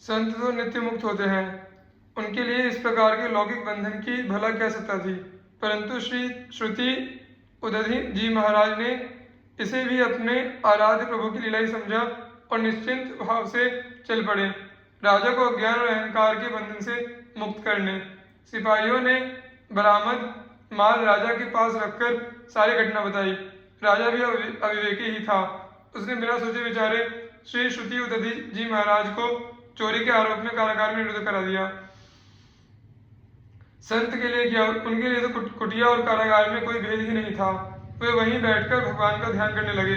संत तो नित्य मुक्त होते हैं, उनके लिए इस प्रकार के लौकिक बंधन की भला क्या सत्ता थी। परंतु श्री श्रुति उदधि जी महाराज ने इसे भी अपने आराध्य प्रभु की लीला ही समझा और निश्चिंत भाव से चल पड़े राजा को अज्ञान और अहंकार के बंधन से मुक्त करने। सिपाहियों ने बरामद माल राजा के पास रखकर सारी घटना बताई। राजा भी अविवेकी ही था। उसने बिना सोचे विचारे श्री श्रुति उदधि जी महाराज को चोरी के आरोप में कारागार में निरुद्ध करा दिया। संत के लिए क्या, उनके लिए तो कुटिया और कारागार में कोई भेद ही नहीं था। वे वहीं बैठकर भगवान का ध्यान करने लगे।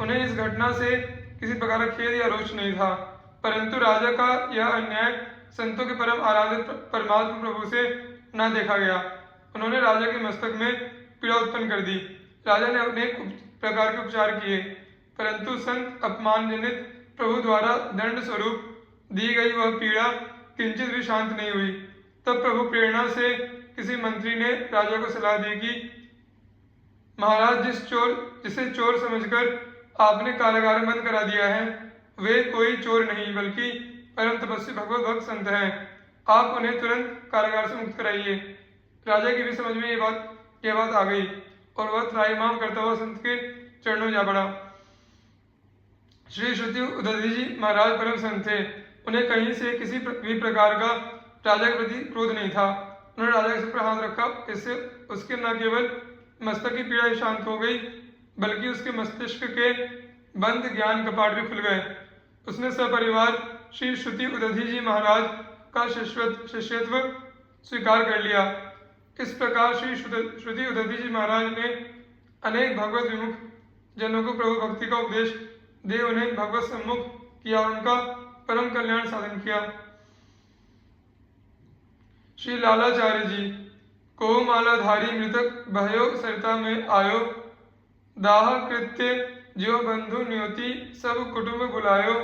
उन्हें इस घटना से किसी प्रकार का खेद या रोष नहीं था, परंतु राजा का यह अन्याय संतों के परम आराध्य परमात्मा प्रभु से न देखा गया। उन्होंने राजा के मस्तक में पीड़ा उत्पन्न कर दी। राजा ने अनेक प्रकार के उपचार किए, परंतु संत अपमानजनित प्रभु द्वारा दंड स्वरूप दी गई वह पीड़ा किंचित भी शांत नहीं हुई। तब प्रभु प्रेरणा से किसी मंत्री ने राजा को सलाह दी कि महाराज, जिसे चोर समझकर आपने कारागार में बंद करा दिया है, वे कोई चोर नहीं बल्कि परम तपस्वी भगवत भक्त संत हैं। आप उन्हें तुरंत कारागार से मुक्त कराइए। राजा की भी समझ में यह बात आ गई और वह त्राहिमाम करता हुआ संत के चरणों जा पड़ा। श्री श्रुति उदधि जी महाराज परम संत थे। उन्हें कहीं से किसी भी प्रकार का राजा के प्रति क्रोध नहीं था। उन्होंने राजा के सिर पर हाथ रखा। इससे उसके न केवल मस्तक की पीड़ा शांत हो गई, बल्कि उसके मस्तिष्क के बंद ज्ञान कपाट भी खुल गए। उसने सपरिवार श्री श्रुति उदधि जी महाराज का शिष्यत्व स्वीकार कर लिया। इस प्रकार श्री श्रुति उदधि जी महाराज ने अनेक भगवत विमुख जनों को प्रभु भक्ति का उपदेश दे उन्हें भगवत सम्मुख किया, उनका परम कल्याण साधन किया। श्री लालाचार्य जी को मालाधारी मृतक भयो सरिता में आयो, दाह कृत्य ज्यो बंधु न्योति सब कुटुंब बुलायो,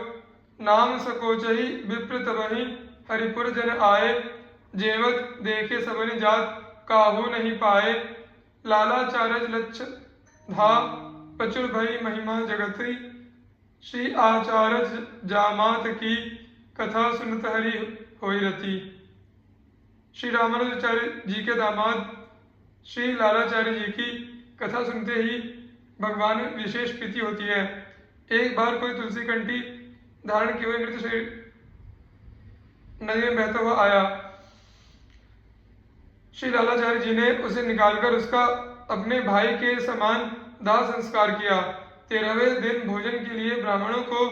नाम सकोचहि विप्र तबहि हरिपुर जन आए, जेवत देखे सबनि जात काहू नहीं पाए, लालाचार्य लक्ष धा पचुर भई महिमा जगति, श्री आचार्य जामात की कथा सुनत हरि होई रति। श्री रामानुजाचार्य जी के दामाद श्री लालाचार्य जी की कथा सुनते ही भगवान में विशेष प्रीति होती है। एक बार कोई तुलसी कंठी धारण किए हुए मृत शरीर नदी में बहता हुआ आया। श्री लालाचार्य जी ने उसे निकालकर उसका अपने भाई के समान दाह संस्कार किया। 13वें दिन भोजन के लिए ब्राह्मणों को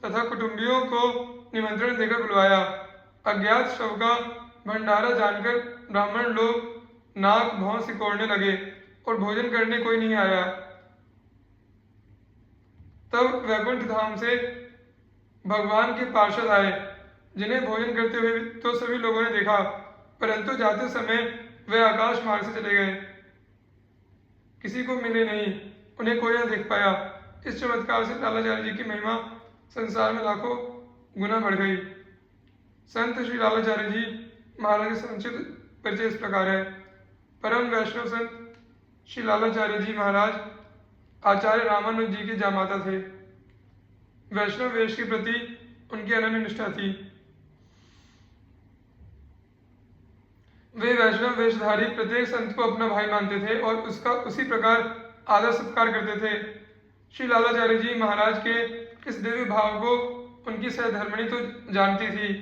तथा कुटुंबियों को निमंत्रण देकर बुलवाया। अज्ञात शव का भंडारा जानकर ब्राह्मण लोग नाक भौं सिकोड़ने लगे और भोजन करने कोई नहीं आया। तब वैकुंठ धाम से भगवान के पार्षद आए, जिन्हें भोजन करते हुए तो सभी लोगों ने देखा, परंतु जाते समय वे आकाश मार्ग से चले गए, किसी को मिले नहीं, उन्हें कोई न देख पाया। इस चमत्कार से लालाचार्य जी की महिमा संसार में लाखों गुना बढ़ गई। संत श्री लालाचार्य जी महाराज का संक्षिप्त परिचय इस प्रकार है। परम वैष्णव संत श्री लालाचार्य जी महाराज आचार्य रामानुज जी के जामाता थे। वैष्णव वेश के प्रति उनकी अनन्य निष्ठा थी। वे वैष्णव वेशधारी प्रत्येक संत को अपना भाई मानते थे और उसका उसी प्रकार आदर सत्कार करते थे। श्री लालाचार्य जी महाराज के इस दिव्य भाव को उनकी सहधर्मिणी तो जानती थी,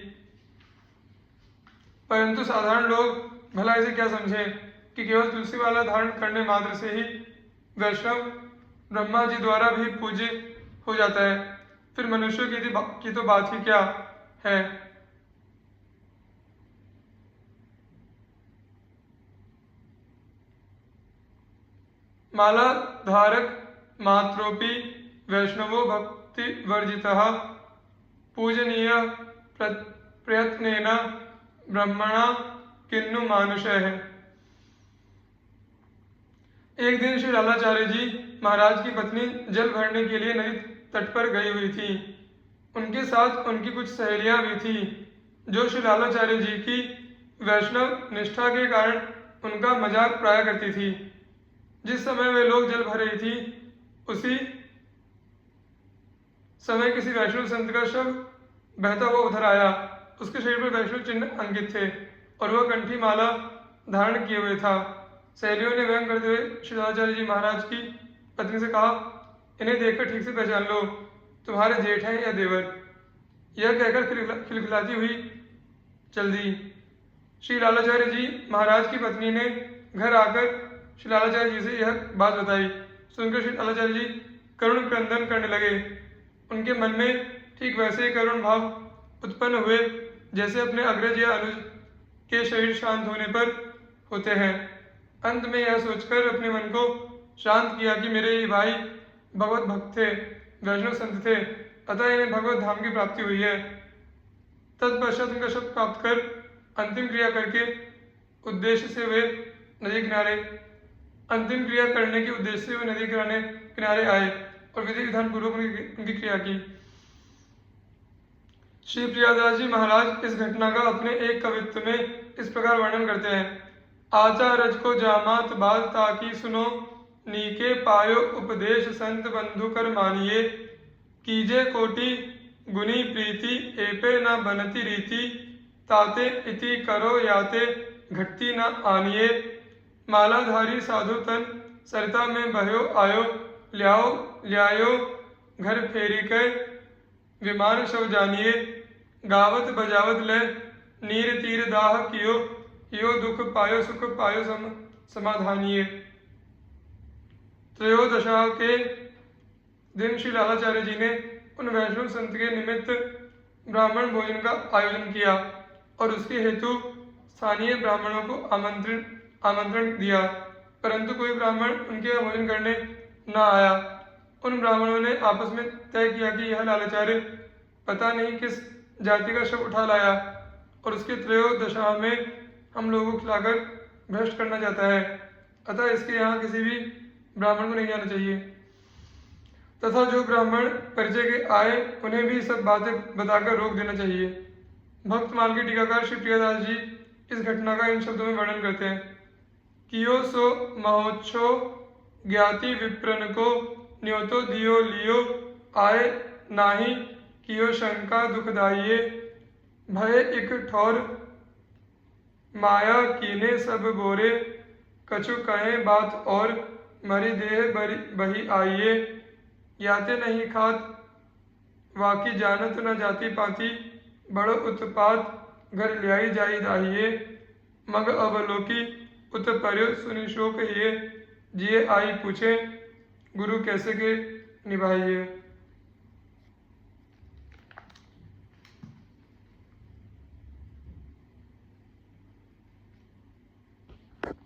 परंतु साधारण लोग भला इसे क्या समझे कि केवल तुलसी वाला धारण करने मात्र से ही वैष्णव ब्रह्मा जी द्वारा भी पूज्य हो जाता है, फिर मनुष्यों की तो बात ही क्या है। माला धारक मात्रोपि वैष्णवो भक्ति वर्जितः, पूजनीय प्रयत्नेन ब्रह्मणा किन्नु मानुषः है। एक दिन श्री लालाचार्य जी महाराज की पत्नी जल भरने के लिए नदी तट पर गई हुई थी। उनके साथ उनकी कुछ सहेलियां भी थी, जो श्री लालाचार्य जी की वैष्णव निष्ठा के कारण उनका मजाक उड़ाया करती थी। जिस समय वे लोग जल भर रही थी, उसी समय किसी वैष्णव संत का शव बहता हुआ उधर आया। उसके शरीर पर वैष्णव चिन्ह अंकित थे और वह कंठी माला धारण किए हुए था। सहेलियों ने व्यंग करते हुए शिवाचार्य जी महाराज की पत्नी से कहा, इन्हें देखकर ठीक से पहचान लो, तुम्हारे जेठ हैं या देवर। यह कहकर खिलखिलाती हुई चल दी। श्री लालाचार्य जी महाराज की पत्नी ने घर आकर श्री लालाचार्य जी से यह बात बताई। सुनकर श्री लालाचार्य जी करुण क्रंदन करने लगे। उनके मन में ठीक वैसे ही करुण भाव उत्पन्न हुए जैसे अपने अग्रज या अनुज के शरीर शांत होने पर होते हैं। अंत में यह सोचकर अपने मन को शांत किया कि मेरे ये भाई भगवत भक्त थे, वैष्णव संत थे, अतः इन्हें भगवत धाम की प्राप्ति हुई है। तत्पश्चात उनका शब्द प्राप्त कर अंतिम क्रिया करके उद्देश्य से वे नदी किनारे अंतिम क्रिया करने के उद्देश्य से वे नदी किनारे आए और विधि विधान पूर्वक उनकी क्रिया की। श्री प्रियादास जी महाराज इस घटना का अपने एक कवित्व में इस प्रकार वर्णन करते हैं। आचारज को जामात बाल ताकि सुनो, नीके पायो उपदेश संत बंधु कर मानिए, कीजे कोटि गुनी प्रीति एपे न बनती रीति, ताते इति करो याते घटती न आनिए, मालाधारी साधु तन सरिता में बह्यो आयो, ल्यायो घर फेरी के विमान शव जानिए, गावत बजावत ले नीर तीर दाह कियो, यो दुख पायो सुख पायो समाधानिए। त्रयोदशा के दिन श्री लालाचार्य जी ने उन वैष्णव संत के निमित्त ब्राह्मण भोजन का आयोजन किया और उसके हेतु स्थानीय ब्राह्मणों को आमंत्रण दिया, परंतु कोई ब्राह्मण उनके यहाँ भोजन करने न आया। उन ब्राह्मणों ने आपस में तय किया कि यह लालाचार्य पता नहीं किस जाति का शव उठा लाया और उसके त्रयोदशा में हम लोगों को खिलाकर भ्रष्ट करना चाहता है, अतः इसके यहाँ किसी भी ब्राह्मण को नहीं जाना चाहिए। तथा जो ब्राह्मण परिचय के आए उन्हें भी सब बातें बताकर रोक देना चाहिए। भक्तमाल के टीकाकार श्री प्रियादास जी इस घटना का इन शब्दों में वर्णन करते हैं। कियो सो महोत्सो ज्ञाति विप्रन को, न्योतो दियो लियो आए नाही, कियो शंका दुखदाइये, भय इक ठौर माया कीने सब बोरे, कछु कहें बात और मरी देह बही आइये, याते नहीं खात वाकी जानत न जाति पाती, बड़ो उत्पात घर ल्याई जाई दाहिए, मग अवलोकी उत पर्यो सुनि शोक हिये, जिये आई पूछे गुरु कैसे के निभाइए।